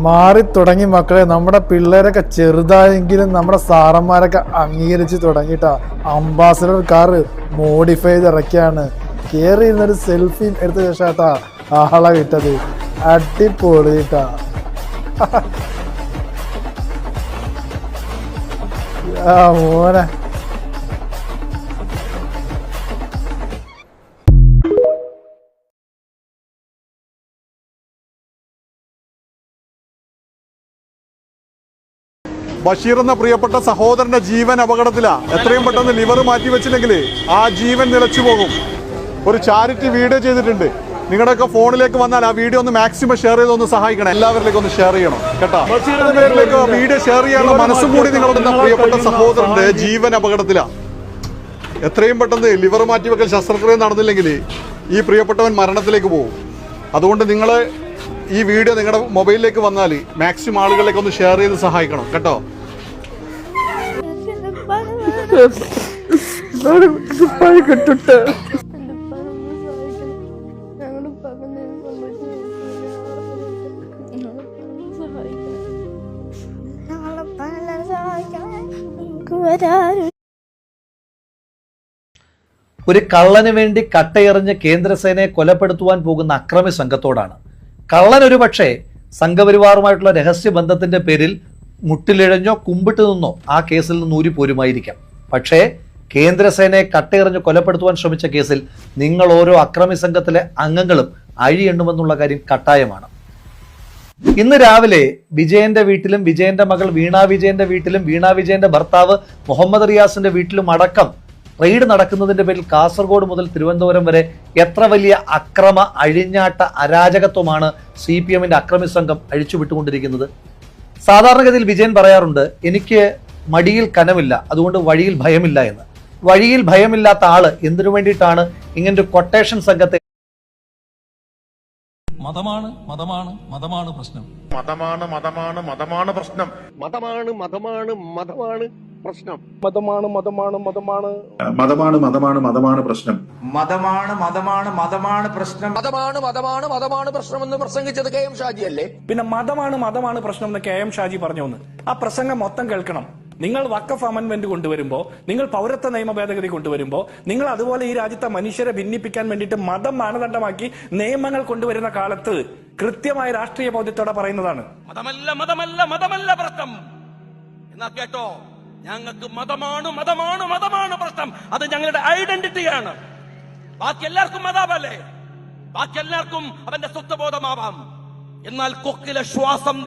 മാറി തുടങ്ങി മക്കളെ. നമ്മുടെ പിള്ളേരൊക്കെ ചെറുതായെങ്കിലും നമ്മുടെ സാറന്മാരൊക്കെ അംഗീകരിച്ച് തുടങ്ങിയിട്ടാ. അംബാസഡർ കാറ് മോഡിഫൈ ചെയ്ത് ഇറക്കിയാണ്. കയറി ഇരുന്നൊരു സെൽഫിയും എടുത്ത ശേഷാട്ടാ ആളെ വിട്ടത്. അടിപൊളിട്ടാ. മോനെ ബഷീർ എന്ന പ്രിയപ്പെട്ട സഹോദരന്റെ ജീവൻ അപകടത്തിലാ. എത്രയും പെട്ടെന്ന് ലിവർ മാറ്റി വെച്ചില്ലെങ്കിൽ ആ ജീവൻ നിലച്ചു പോകും. ഒരു ചാരിറ്റി വീഡിയോ ചെയ്തിട്ടുണ്ട്. നിങ്ങളുടെയൊക്കെ ഫോണിലേക്ക് വന്നാൽ ആ വീഡിയോ ഒന്ന് മാക്സിമം ഷെയർ ചെയ്തൊന്ന് സഹായിക്കണം. എല്ലാവരിലേക്കും ഒന്ന് ഷെയർ ചെയ്യണം കേട്ടോ. ബഷീറിലേക്ക് വീഡിയോ ഷെയർ ചെയ്യാനുള്ള മനസ്സും കൂടി നിങ്ങളുടെ പ്രിയപ്പെട്ട സഹോദരന്റെ ജീവൻ അപകടത്തിലാ. എത്രയും പെട്ടെന്ന് ലിവർ മാറ്റിവെക്കൽ ശസ്ത്രക്രിയ നടന്നില്ലെങ്കിൽ ഈ പ്രിയപ്പെട്ടവൻ മരണത്തിലേക്ക് പോകും. അതുകൊണ്ട് നിങ്ങൾ ഈ വീഡിയോ നിങ്ങളുടെ മൊബൈലിലേക്ക് വന്നാൽ മാക്സിമം ആളുകളിലേക്ക് ഒന്ന് ഷെയർ ചെയ്ത് സഹായിക്കണം കേട്ടോ. ഒരു കള്ളന് വേണ്ടി കട്ടയെറിഞ്ഞ് കേന്ദ്രസേനയെ കൊലപ്പെടുത്തുവാൻ പോകുന്ന അക്രമി സംഘത്തോടാണ്. കള്ളൻ ഒരു പക്ഷേ സംഘപരിവാറുമായിട്ടുള്ള രഹസ്യബന്ധത്തിന്റെ പേരിൽ മുട്ടിലിഴഞ്ഞോ കുമ്പിട്ട് നിന്നോ ആ കേസിൽ നിന്ന് ഊരിപ്പോരുമായിരിക്കാം. പക്ഷേ കേന്ദ്രസേനയെ കട്ടയെറിഞ്ഞ് കൊലപ്പെടുത്തുവാൻ ശ്രമിച്ച കേസിൽ നിങ്ങൾ ഓരോ അക്രമി സംഘത്തിലെ അംഗങ്ങളും അഴിയെണ്ണുമെന്നുള്ള കാര്യം കട്ടായമാണ്. ഇന്ന് രാവിലെ വിജയന്റെ വീട്ടിലും വിജയന്റെ മകൾ വീണ വിജയന്റെ വീട്ടിലും വീണ വിജയന്റെ ഭർത്താവ് മുഹമ്മദ് റിയാസിന്റെ വീട്ടിലും അടക്കം റെയ്ഡ് നടക്കുന്നതിന്റെ പേരിൽ കാസർഗോഡ് മുതൽ തിരുവനന്തപുരം വരെ എത്ര വലിയ അക്രമ അഴിഞ്ഞാട്ട അരാജകത്വമാണ് CPMന്റെ അക്രമി സംഘം അഴിച്ചുവിട്ടുകൊണ്ടിരിക്കുന്നത്. സാധാരണഗതിയിൽ വിജയൻ പറയാറുണ്ട്, എനിക്ക് മടിയിൽ കനമില്ല, അതുകൊണ്ട് വഴിയിൽ ഭയമില്ല എന്ന്. വഴിയിൽ ഭയമില്ലാത്ത ആള് എന്തിനു വേണ്ടിയിട്ടാണ് ഇങ്ങനൊരു കൊട്ടേഷൻ സംഘത്തെ മതമാണ് മതമാണ് മതമാണ് പ്രശ്നം മതമാണ് മതമാണ് മതമാണ് പ്രശ്നം മതമാണ് മതമാണ് മതമാണ് പ്രശ്നം മതമാണ് മതമാണ് മതമാണ് മതമാണ് മതമാണ് മതമാണ് പ്രശ്നം മതമാണ് മതമാണ് മതമാണ് പ്രശ്നം മതമാണ് മതമാണ് മതമാണ് പ്രശ്നം എന്ന് പ്രസംഗിച്ചത് KM ഷാജി അല്ലേ? പിന്നെ മതമാണ് മതമാണ് പ്രശ്നം എന്ന് KM ഷാജി പറഞ്ഞു. ആ പ്രസംഗം മൊത്തം കേൾക്കണം. നിങ്ങൾ വഖഫ് അമെന്റ്മെന്റ് കൊണ്ടുവരുമ്പോൾ, നിങ്ങൾ പൗരത്വ നിയമ ഭേദഗതി കൊണ്ടുവരുമ്പോൾ, നിങ്ങൾ അതുപോലെ ഈ രാജ്യത്തെ മനുഷ്യരെ ഭിന്നിപ്പിക്കാൻ വേണ്ടിയിട്ട് മതം മാനദണ്ഡമാക്കി നിയമങ്ങൾ കൊണ്ടുവരുന്ന കാലത്ത് കൃത്യമായ രാഷ്ട്രീയ ബോധ്യത്തോടെ പറയുന്നതാണ് മതമല്ല മതമല്ല മതമല്ല പ്രശ്നം എന്നാ കേട്ടോ. ഞങ്ങൾക്ക് മതമാണ് മതമാണ് മതമാണ് പ്രശ്നം. അത് ഞങ്ങളുടെ ഐഡന്റിറ്റിയാണ്. ബാക്കി എല്ലാവർക്കും മതാവല്ലേ, ബാക്കി എല്ലാവർക്കും അവന്റെ സ്വത്വബോധമാവാം. എന്നാൽ കൊക്കിലെ ശ്വാസം